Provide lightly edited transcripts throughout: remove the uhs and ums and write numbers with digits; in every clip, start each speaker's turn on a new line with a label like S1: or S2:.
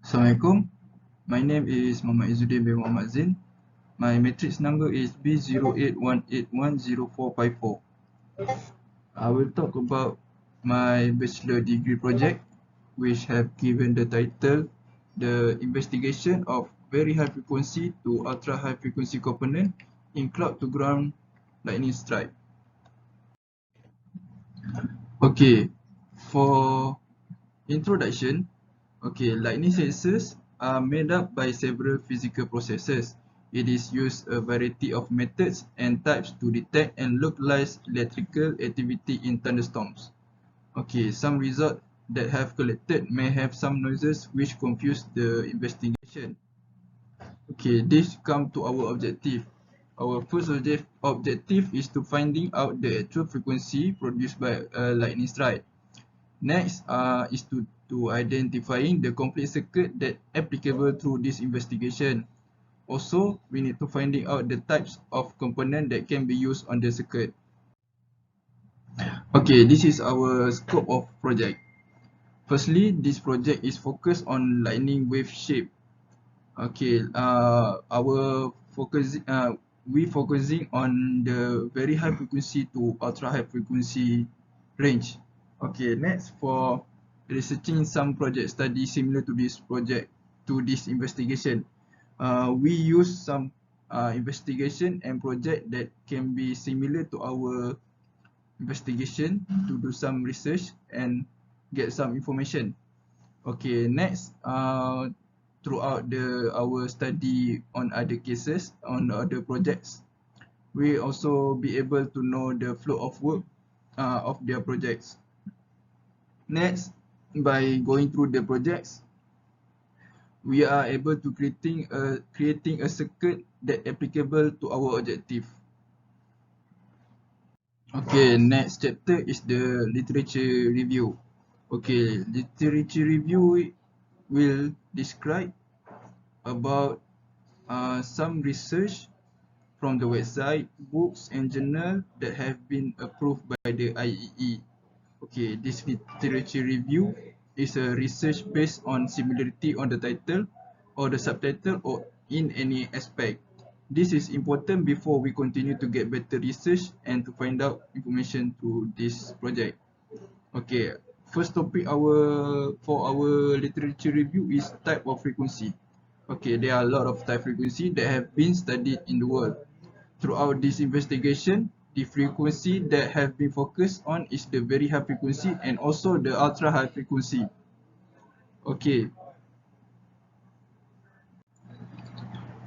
S1: Assalamualaikum. My name is Muhammad Izzuddin bin Muhammad Zain. My matrix number is B0818104454. I will talk about my bachelor degree project, which have given the title The Investigation of Very High Frequency to Ultra High Frequency Component in Cloud to Ground Lightning Strike. Okay, for introduction, lightning sensors are made up by several physical processes. It is used a variety of methods and types to detect and localize electrical activity in thunderstorms. Some results that have collected may have some noises which confuse the investigation. This come to our objective. Our first objective is to finding out the actual frequency produced by a lightning strike. Next is to identifying the complete circuit that applicable through this investigation. Also, we need to finding out the types of component that can be used on the circuit. This is our scope of project. Firstly, this project is focused on lightning wave shape. Our focusing on the very high frequency to ultra high frequency range. Next, for researching some project study similar to this project, to this investigation, we use some investigation and project that can be similar to our investigation to do some research and get some information. Next, throughout our study on other cases, on other projects, we also be able to know the flow of work of their projects. Next, by going through the projects, we are able to creating a circuit that applicable to our objective. Next chapter is the literature review. Literature review will describe about some research from the website, books and journal that have been approved by the IEE. This literature review is a research based on similarity on the title or the subtitle or in any aspect. This is important before we continue to get better research and to find out information through this project. First topic for our literature review is type of frequency. There are a lot of type frequency that have been studied in the world. Throughout this investigation, the frequency that have been focused on is the very high frequency and also the ultra high frequency.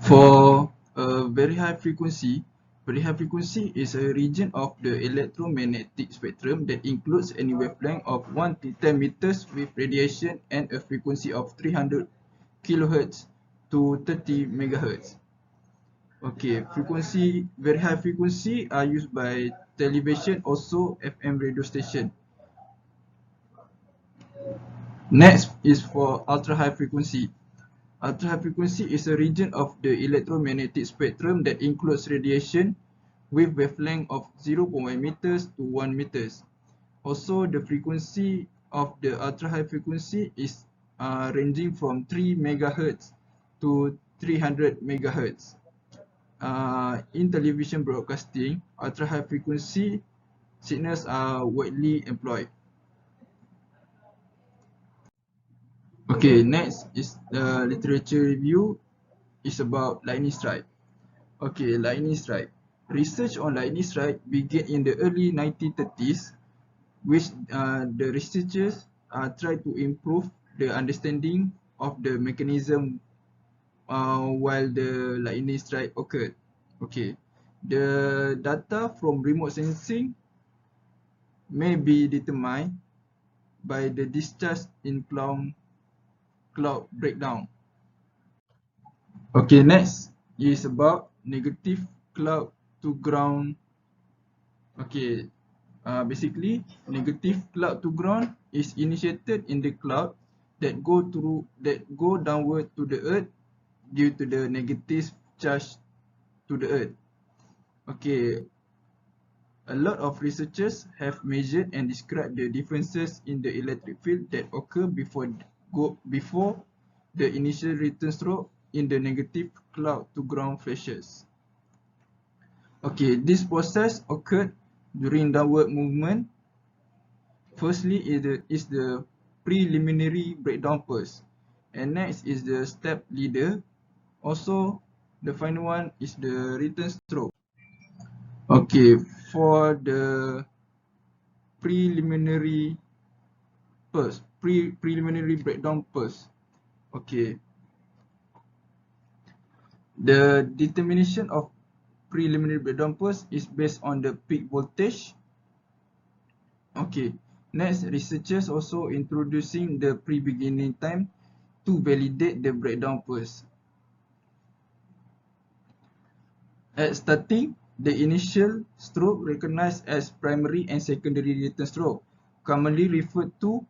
S1: For a very high frequency is a region of the electromagnetic spectrum that includes any wavelength of 1 to 10 meters with radiation and a frequency of 300 kHz to 30 MHz. Very high frequency are used by television, also FM radio station. Next is for ultra high frequency. Ultra high frequency is a region of the electromagnetic spectrum that includes radiation with wavelength of 0.1 meters to 1 meters. Also, the frequency of the ultra high frequency is ranging from 3 MHz to 300 MHz. In television broadcasting, ultra high frequency signals are widely employed. Next is the literature review is about lightning strike. Lightning strike. Research on lightning strike began in the early 1930s, which the researchers tried to improve the understanding of the mechanism while the lightning strike occurred. The data from remote sensing may be determined by the discharge in cloud breakdown. Next is about negative cloud to ground. Basically, negative cloud to ground is initiated in the cloud that go downward to the earth due to the negative charge to the earth. A lot of researchers have measured and described the differences in the electric field that occur before the initial return stroke in the negative cloud to ground flashes. Okay, this process occurred during downward movement. Firstly is the preliminary breakdown pulse, and next is the step leader. Also, the final one is the return stroke. Okay, for the preliminary pulse, preliminary breakdown pulse. Okay, the determination of preliminary breakdown pulse is based on the peak voltage. Okay, next, researchers also introducing the pre-beginning time to validate the breakdown pulse. At starting, the initial stroke recognized as primary and secondary return stroke, commonly referred to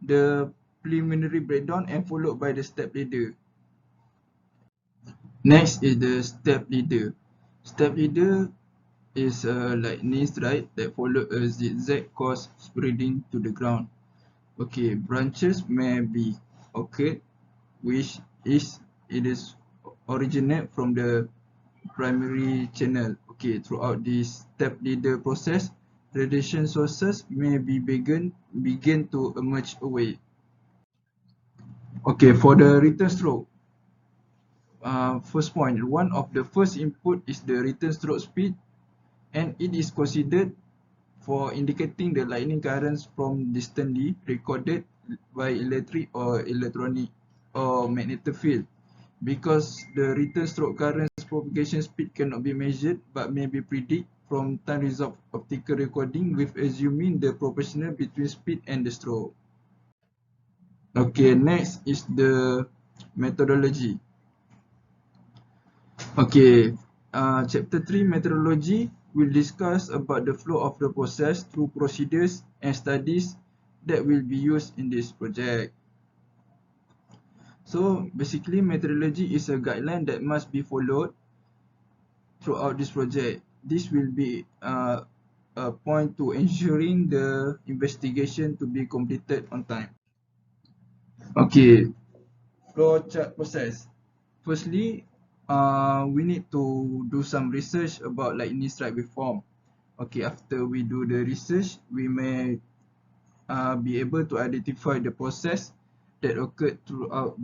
S1: the preliminary breakdown and followed by the step leader. Next is the step leader. Step leader is a lightning strike that follow a zigzag course spreading to the ground. Okay, branches may be occurred which is originate from the primary channel. Okay, throughout this step leader process, radiation sources may be begin to emerge away. Okay, for the return stroke, first point, one of the first input is the return stroke speed, and it is considered for indicating the lightning currents from distantly recorded by electric or electronic or magnetic field. Because the return stroke current's propagation speed cannot be measured but may be predicted from time resolved optical recording with assuming the proportional between speed and the stroke. Okay, next is the methodology. Okay, chapter 3 methodology will discuss about the flow of the process through procedures and studies that will be used in this project. So basically, methodology is a guideline that must be followed throughout this project. This will be a point to ensuring the investigation to be completed on time. Okay, flow chart process. Firstly, we need to do some research about lightning strike waveform. Okay, after we do the research, we may be able to identify the process that occurred throughout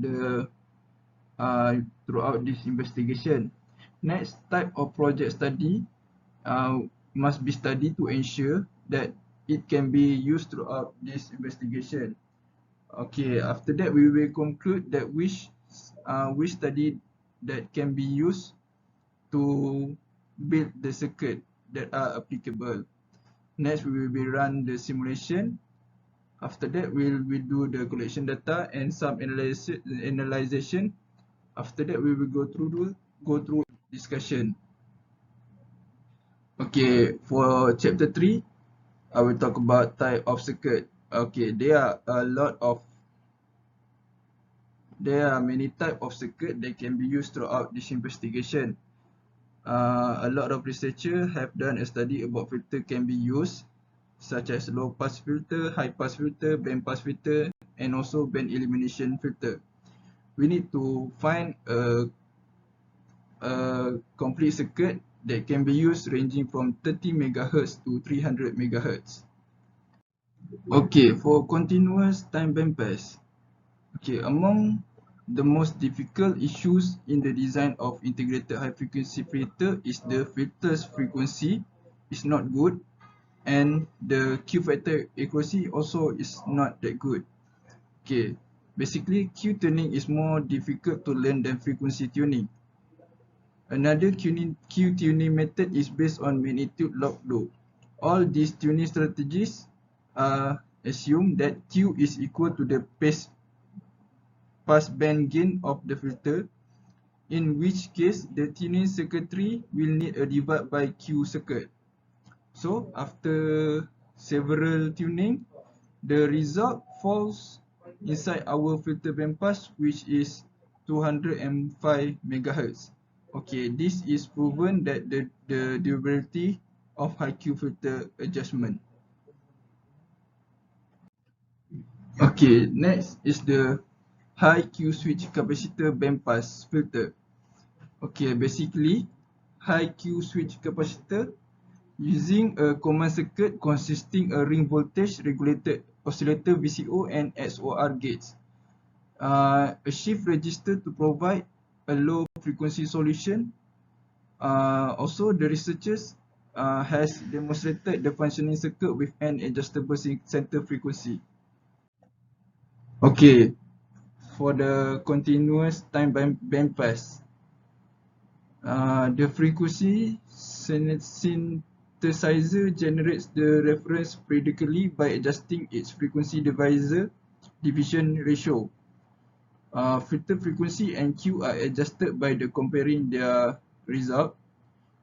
S1: this investigation. Next, type of project study must be studied to ensure that it can be used throughout this investigation. Okay, after that we will conclude that which study that can be used to build the circuit that are applicable. Next, we will be run the simulation. After that, we will do the collection data and some analyzation. After that, we will go through discussion. Okay, for chapter 3, I will talk about type of circuit. Okay, there are many type of circuit that can be used throughout this investigation. A lot of researchers have done a study about filter can be used, such as low pass filter, high pass filter, band pass filter, and also band elimination filter. We need to find a complete circuit that can be used ranging from 30 MHz to 300 MHz. Okay, for continuous time band pass. Okay, among the most difficult issues in the design of integrated high frequency filter is the filter's frequency is not good and the Q factor accuracy also is not that good. Okay, basically Q tuning is more difficult to learn than frequency tuning. Another Q tuning method is based on magnitude lock loop. All these tuning strategies assume that Q is equal to the pass band gain of the filter, in which case the tuning circuitry will need a divide by Q circuit. So after several tuning, the result falls inside our filter band pass, which is 205 MHz. Okay, this is proven that the durability of high Q filter adjustment. Okay, next is the high Q switch capacitor bandpass filter. Okay, basically high Q switch capacitor using a common circuit consisting a ring voltage regulated oscillator VCO and XOR gates. A shift register to provide a low frequency solution. Also, the researchers has demonstrated the functioning circuit with an adjustable center frequency. Okay, for the continuous time bandpass, the frequency synthesizer generates the reference periodically by adjusting its frequency division ratio. Filter frequency and Q are adjusted by the comparing their result.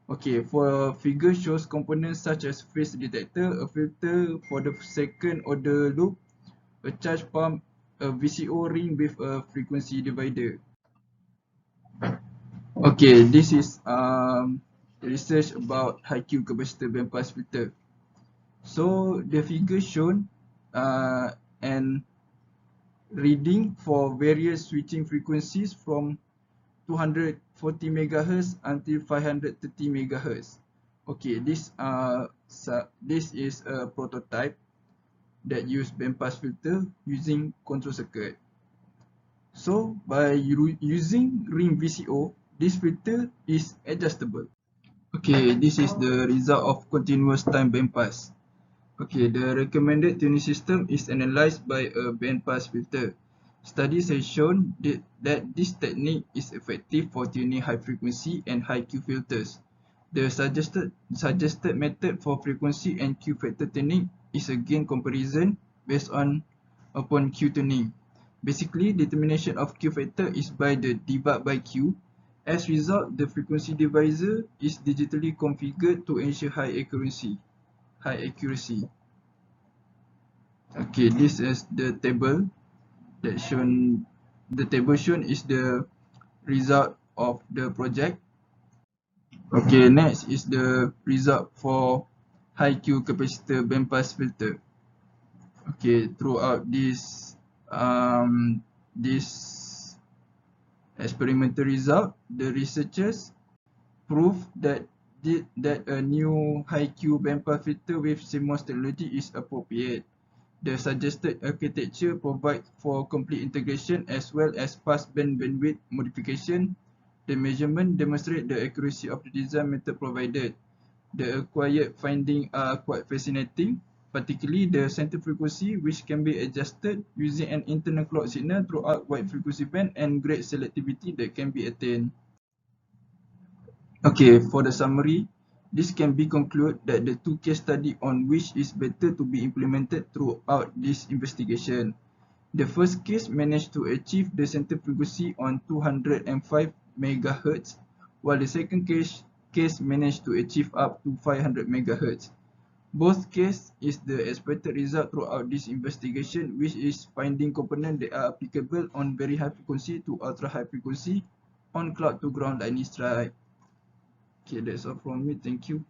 S1: Okay, for figure shows components such as phase detector, a filter for the second order loop, a charge pump, a VCO ring with a frequency divider. Okay, this is research about high Q capacitor bandpass filter. So the figure shown and reading for various switching frequencies from 240 MHz until 530 MHz. Okay, this is a prototype that use bandpass filter using control circuit. So by using ring VCO, this filter is adjustable. Okay, this is the result of continuous time bandpass. Okay, the recommended tuning system is analyzed by a bandpass filter. Studies have shown that this technique is effective for tuning high frequency and high Q filters. The suggested method for frequency and Q factor tuning is a gain comparison based upon Q tuning. Basically, determination of Q factor is by the divide by Q. As a result, the frequency divisor is digitally configured to ensure high accuracy. Okay, this is the table that shown. The table shown is the result of the project. Okay, next is the result for high Q capacitor bandpass filter. Okay, throughout this experimental result, the researchers proved that a new high Q bandpass filter with CMOS technology is appropriate. The suggested architecture provides for complete integration as well as fast bandwidth modification. The measurement demonstrate the accuracy of the design method provided. The acquired findings are quite fascinating, particularly the center frequency, which can be adjusted using an internal clock signal throughout wide frequency band, and great selectivity that can be attained. Okay, for the summary, this can be concluded that the two case study on which is better to be implemented throughout this investigation. The first case managed to achieve the center frequency on 205 MHz, while the second case managed to achieve up to 500 MHz. Both cases is the expected result throughout this investigation, which is finding components that are applicable on very high frequency to ultra high frequency on cloud to ground lightning strike. Okay, that's all from me. Thank you.